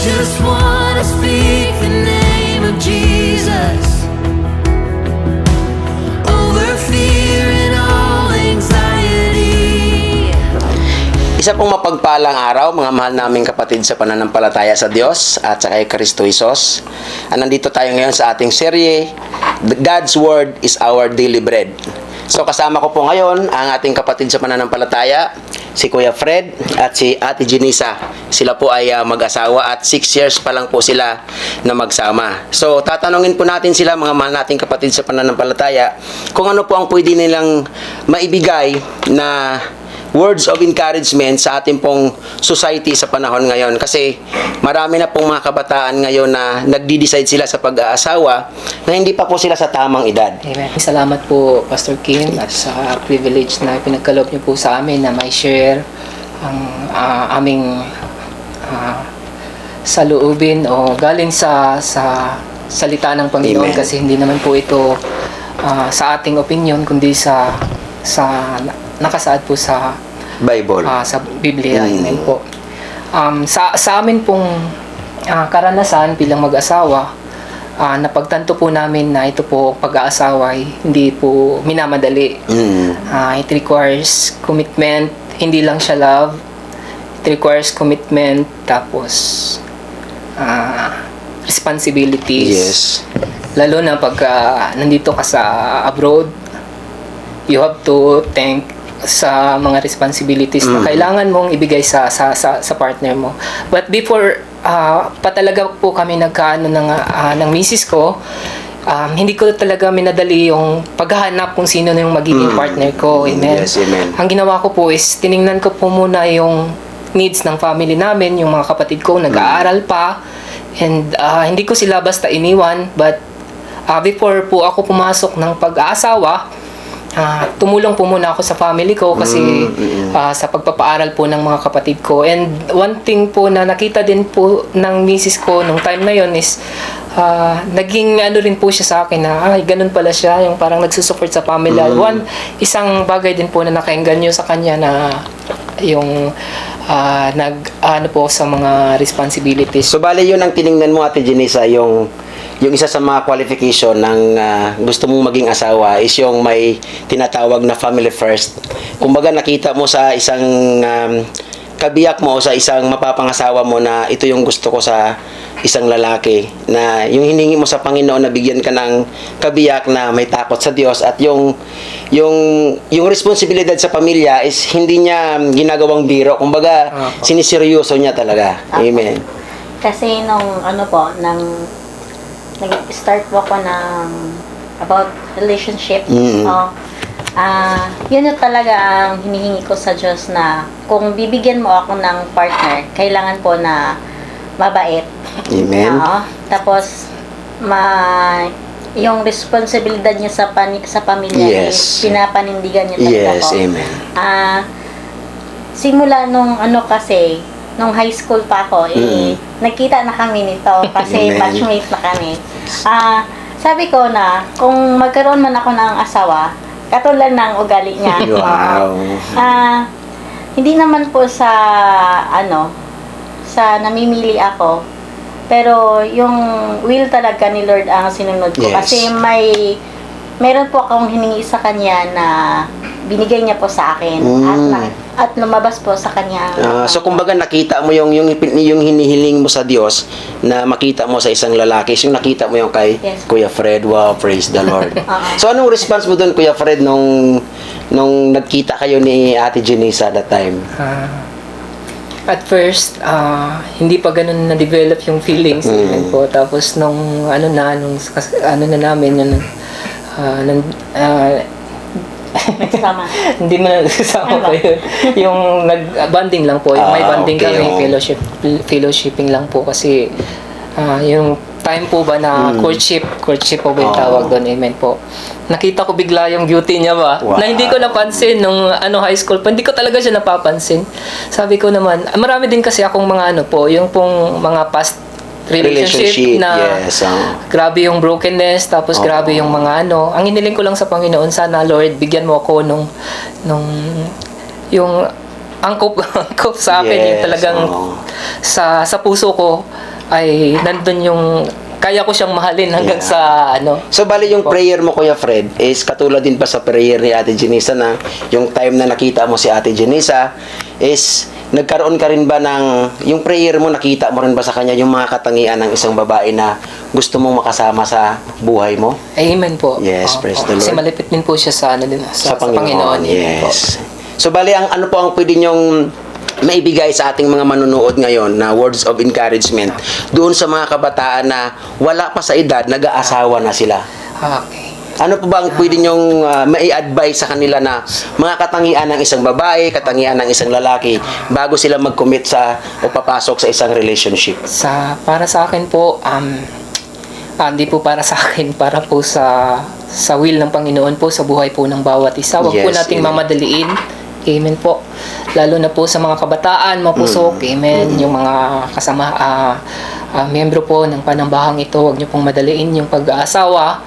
just wanna speak the name of Jesus over fear and all anxiety. Isa pong mapagpalang araw, mga mahal naming kapatid sa pananampalataya sa Diyos at sa kay Kristo Jesus. Nandito tayo ngayon sa ating serye, God's Word is Our Daily Bread. So kasama ko po ngayon ang ating kapatid sa pananampalataya, si Kuya Fred at si Ate Jenisa. Sila po ay mag-asawa at 6 years pa lang po sila na magsama. So tatanungin po natin sila, mga mahal nating kapatid sa pananampalataya, kung ano po ang pwede nilang maibigay na words of encouragement sa ating pong society sa panahon ngayon. Kasi marami na pong mga kabataan ngayon na nagdi-decide sila sa pag-aasawa na hindi pa po sila sa tamang edad. Amen. Salamat po, Pastor Kim, at sa privilege na pinagkaloob niyo po sa amin na may share ang aming saloobin o galing sa salita ng Panginoon. Amen. Kasi hindi naman po ito sa ating opinion, kundi sa nakasaad po sa Bible. sa Biblia. Amen po. Sa amin pong karanasan bilang mag-asawa, napagtanto po namin na ito po pag-aasawa ay hindi po minamadali. It requires commitment, hindi lang siya love. It requires commitment, tapos responsibilities. Yes. Lalo na pag nandito ka sa abroad, you have to think sa mga responsibilities na kailangan mong ibigay sa partner mo. But before pa talaga po kami nagkaano ng misis ko, hindi ko talaga minadali yung paghahanap kung sino na yung magiging partner ko. Amen. Yes, amen. Ang ginawa ko po is tiningnan ko po muna yung needs ng family namin, yung mga kapatid ko nag-aaral pa, and hindi ko sila basta iniwan. But before po ako pumasok ng pag-aasawa, tumulong po muna ako sa family ko kasi sa pagpapaaral po ng mga kapatid ko. And one thing po na nakita din po ng misis ko nung time na yon is naging ano rin po siya sa akin na ay ganun pala siya, yung parang nagsusupport sa family. Isang bagay din po na nakaengganyo sa kanya na yung ano po sa mga responsibilities. So bale yun ang tiningnan mo, Ate Jenisa, yung isa sa mga qualification ng gusto mong maging asawa is yung may tinatawag na family first. Kumbaga nakita mo sa isang kabiyak mo o sa isang mapapangasawa mo na ito yung gusto ko sa isang lalaki, na yung hiningi mo sa Panginoon na bigyan ka ng kabiyak na may takot sa Diyos, at yung responsibilidad sa pamilya is hindi niya ginagawang biro. Kumbaga siniseryoso niya talaga. Amen. Kasi nung nag-start po ako ng about relationship. Yun yung talaga ang hinihingi ko sa Diyos, na kung bibigyan mo ako ng partner, kailangan po na mabait. Amen. Tapos yung responsibilidad niya sa pamilya, Yes. pinapanindigan niya talaga Yes, po. amen. Simula nung kasi nung high school pa ako, nagkita na kami nito kasi Amen. batchmate na kami. Sabi ko na, kung magkaroon man ako ng asawa, katulad ng ugali niya. Wow. Hindi naman po sa namimili ako, pero yung will talaga ni Lord ang sinunod ko. Yes. Kasi meron po akong hiningi sa Kanya na binigay niya po sa akin, at lumabas po sa Kanya. So kumbaga nakita mo yung hinihiling mo sa Diyos na makita mo sa isang lalaki, yung nakita mo yung kay Yes. Kuya Fred. Wow, praise the Lord. So anong response mo doon, Kuya Fred, nung nagkita kayo ni Ate Jenisa that time? At first, hindi pa ganun na-develop yung feelings. Amen po. Tapos nung na namin, Nagsama. hindi mo na nagsasama pa yun. Yung nag-bonding lang po. Yung may bonding okay, kami, fellowshipping lang po. Kasi yung time po ba na courtship po ba yung tawag doon. Amen po. Nakita ko bigla yung beauty niya ba, Wow. na hindi ko napansin nung high school pa. Hindi ko talaga siya napapansin. Sabi ko naman, marami din kasi akong mga yung pong mga past relationship na yes, grabe yung brokenness, tapos grabe yung mga ang hiniling ko lang sa Panginoon, sana Lord, bigyan mo ako nung yung angkop sa akin, yung talagang sa puso ko ay nandun yung kaya ko siyang mahalin hanggang Yeah. sa ano. So, bali yung prayer mo, Kuya Fred, is katulad din pa sa prayer ni Ate Jenisa na yung time na nakita mo si Ate Jenisa is nagkaroon ka rin ba ng, yung prayer mo, nakita mo rin ba sa kanya yung mga katangian ng isang babae na gusto mong makasama sa buhay mo? Amen po. Yes, praise the Kasi Lord. malapit din po siya sa, ano din, Sa Panginoon. Amen po. Yes. So, bali, ang ano po ang pwede nyong maibigay sa ating mga manunood ngayon na words of encouragement doon sa mga kabataan na wala pa sa edad, nag-aasawa na sila? Okay. Ano po ba ang pwede nyong mai-advise sa kanila na mga katangian ng isang babae, katangian ng isang lalaki bago sila mag-commit sa o papasok sa isang relationship? Para sa akin po, hindi po para sa akin, para po sa will ng Panginoon po, sa buhay po ng bawat isa. Huwag po Yes, nating amen. mamadaliin. Amen po. Lalo na po sa mga kabataan, mga pusok, amen. Yung mga kasama, miyembro po ng panambahang ito, huwag niyo pong madaliin yung pag-aasawa.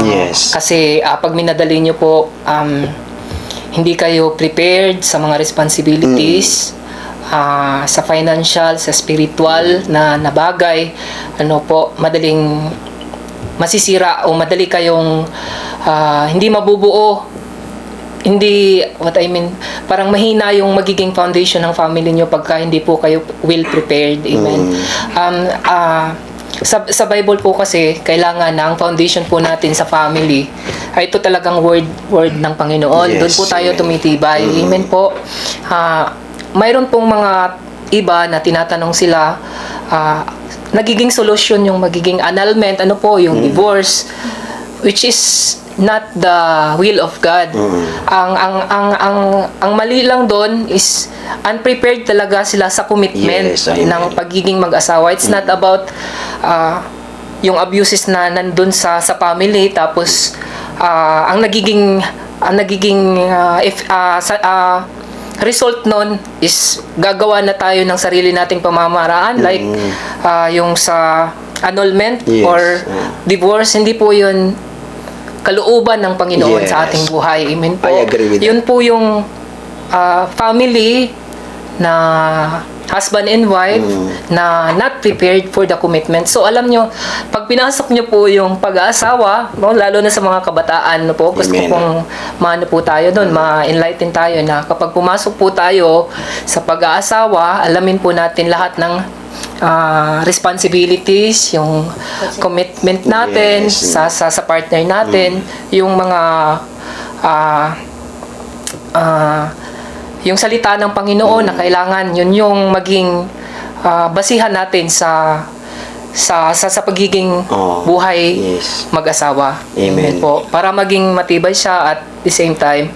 Yes. Kasi pag minadali niyo po, hindi kayo prepared sa mga responsibilities, sa financial, sa spiritual na bagay, ano po, madaling masisira o madali kayong hindi mabubuo. Hindi, what I mean, parang mahina yung magiging foundation ng family nyo pagka hindi po kayo well prepared. Amen. Sa Bible po kasi, kailangan na ang foundation po natin sa family ay ito talagang word ng Panginoon. Yes, Doon po tayo amen. tumitibay. Amen po. Mayroon pong mga iba na tinatanong sila, nagiging solusyon yung magiging annulment, ano po, yung divorce, which is not the will of God. Ang mali lang doon is unprepared talaga sila sa commitment Yes, amen. ng pagiging mag-asawa. It's not about yung abuses na nandun sa family, tapos ang nagiging result nun is gagawa na tayo ng sarili nating pamamaraan, like yung sa annulment Yes. or divorce. Hindi po yun kalooban ng Panginoon Yes. sa ating buhay. Amen po. I agree with that. Yun po yung family na husband and wife na not prepared for the commitment. So alam nyo, pag pinasok nyo po yung pag-aasawa, no, lalo na sa mga kabataan, no po, gusto Amen. ko pong maano po tayo doon, ma-enlighten tayo na kapag pumasok po tayo sa pag-aasawa, alamin po natin lahat ng responsibilities, yung commitment natin Yes. sa partner natin, yung mga yung salita ng Panginoon na kailangan yun yung maging basihan natin sa pagiging buhay Yes. mag-asawa. Amen. Po. Para maging matibay siya at the same time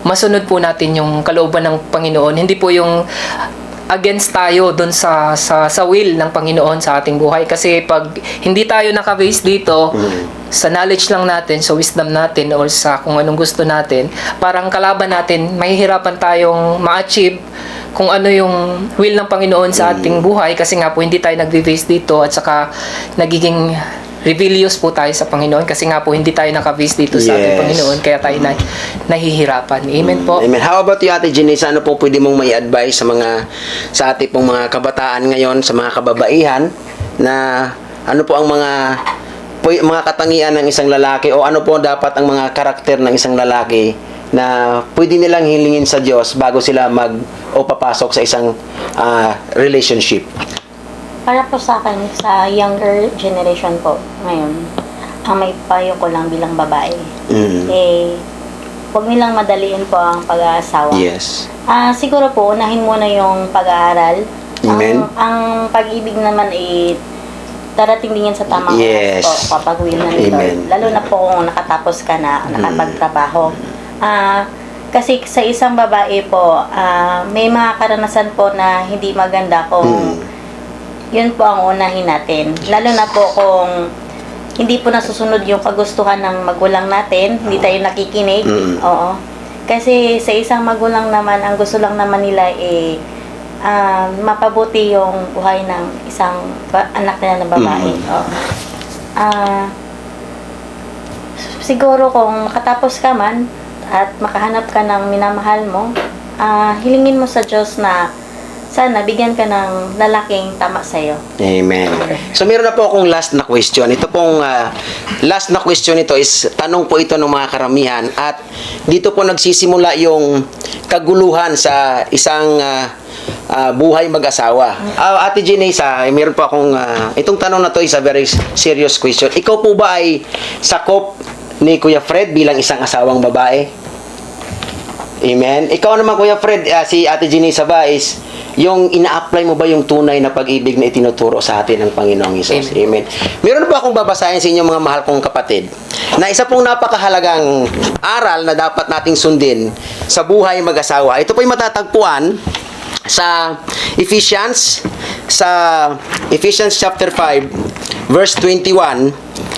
masunod po natin yung kalooban ng Panginoon. Hindi po yung against tayo doon sa will ng Panginoon sa ating buhay. Kasi pag hindi tayo naka-base dito sa knowledge lang natin, sa wisdom natin, or sa kung anong gusto natin, parang kalaban natin, mahihirapan tayong ma-achieve kung ano yung will ng Panginoon sa ating buhay. Kasi nga po hindi tayo nag-base dito, at saka nagiging rebellious po tayo sa Panginoon kasi nga po hindi tayo naka-base dito sa ating Yes. Panginoon, kaya tayo nahihirapan. Amen po. Amen. How about you, Ate Jenisa? Ano po pwede mong may advice sa ating pong mga kabataan ngayon, sa mga kababaihan, na ano po ang mga katangian ng isang lalaki, o ano po dapat ang mga karakter ng isang lalaki na pwede nilang hilingin sa Diyos bago sila papasok sa isang relationship? Para po sa akin, sa younger generation po, ngayon, ang may payo ko lang bilang babae, huwag nilang madaliin po ang pag-aasawa. Yes. Siguro po, unahin muna yung pag-aaral. Amen. Ang pag-ibig naman darating din yan sa tamang Yes. oras po, kapag will na ni Amen. Lord. Lalo na po kung nakatapos ka na, nakapagtrabaho. Kasi sa isang babae po, may mga karanasan po na hindi maganda kung yun po ang unahin natin. Lalo na po kung hindi po nasusunod yung kagustuhan ng magulang natin, hindi tayo nakikinig. Oo. Kasi sa isang magulang naman, ang gusto lang naman nila mapabuti yung buhay ng isang anak nila na babae. Oo. Siguro kung makatapos ka man at makahanap ka ng minamahal mo, hilingin mo sa Diyos na sana bigyan ka ng lalaking tama sa'yo. Amen. So meron na po akong last na question. Ito pong last na question ito is tanong po ito ng mga karamihan at dito po nagsisimula yung kaguluhan sa isang buhay mag-asawa. Ate Jenisa, meron po akong itong tanong na to is a very serious question. Ikaw po ba ay sakop ni Kuya Fred bilang isang asawang babae? Amen. Ikaw naman Kuya Fred, si Ate Jenisa ba is yung ina-apply mo ba yung tunay na pag-ibig na itinuturo sa atin ng Panginoong Hesus? Amen. Meron po akong babasahin sa inyo mga mahal kong kapatid na isa pong napakahalagang aral na dapat nating sundin sa buhay mag-asawa. Ito po yung matatagpuan sa Ephesians chapter 5 verse 21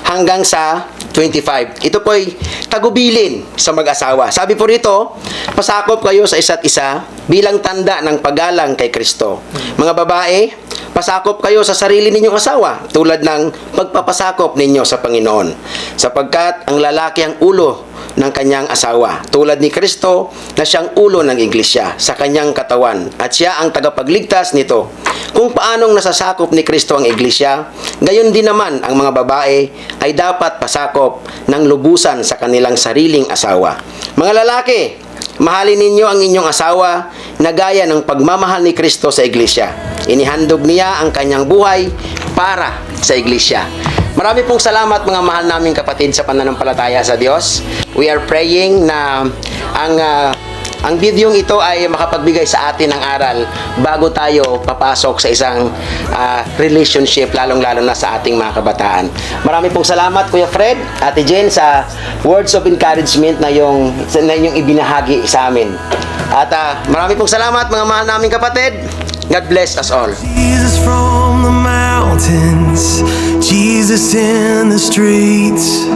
hanggang sa 25. Ito po ay tagubilin sa mag-asawa. Sabi po rito, pasakop kayo sa isa't isa bilang tanda ng paggalang kay Kristo. Mga babae, pasakop kayo sa sarili ninyong asawa tulad ng pagpapasakop ninyo sa Panginoon. Sapagkat ang lalaki ang ulo ng kanyang asawa, tulad ni Kristo na siyang ulo ng iglesia sa kanyang katawan at siya ang tagapagligtas nito. Kung paanong nasasakop ni Kristo ang iglesia, gayon din naman ang mga babae ay dapat pasakop ng lubusan sa kanilang sariling asawa. Mga lalaki, mahalin ninyo ang inyong asawa na gaya ng pagmamahal ni Kristo sa iglesia. Inihandog niya ang kanyang buhay para sa iglesia. Marami pong salamat mga mahal naming kapatid sa pananampalataya sa Diyos. We are praying na ang videong ito ay makapagbigay sa atin ng aral bago tayo papasok sa isang relationship, lalong-lalo na sa ating mga kabataan. Marami pong salamat Kuya Fred, Ate Jen, sa words of encouragement na yung ibinahagi sa amin. At marami pong salamat mga mahal naming kapatid. God bless us all. Jesus from the mountains, Jesus in the streets.